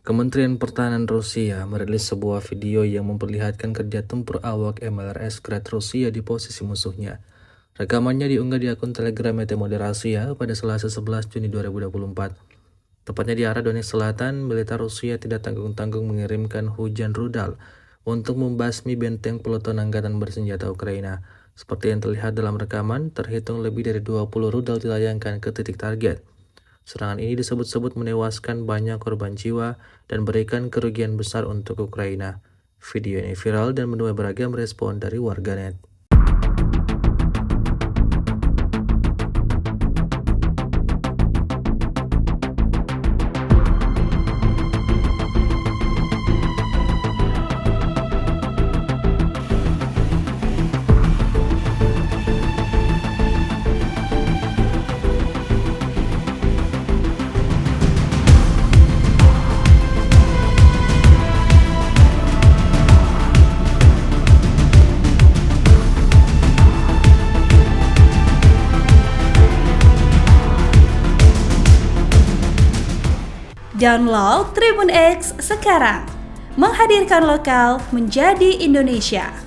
Kementerian Pertahanan Rusia merilis sebuah video yang memperlihatkan kerja tempur awak MLRS Grad Rusia di posisi musuhnya. Rekamannya diunggah di akun Telegram Temode Rusia pada Selasa 11 Juni 2024. Tepatnya di arah Donetsk Selatan, militer Rusia tidak tanggung-tanggung mengirimkan hujan rudal untuk membasmi benteng peloton angkatan bersenjata Ukraina. Seperti yang terlihat dalam rekaman, terhitung lebih dari 20 rudal dilayangkan ke titik target. Serangan ini disebut-sebut menewaskan banyak korban jiwa dan berikan kerugian besar untuk Ukraina. Video ini viral dan menuai beragam respon dari warganet. Download Tribun X sekarang, menghadirkan lokal menjadi Indonesia.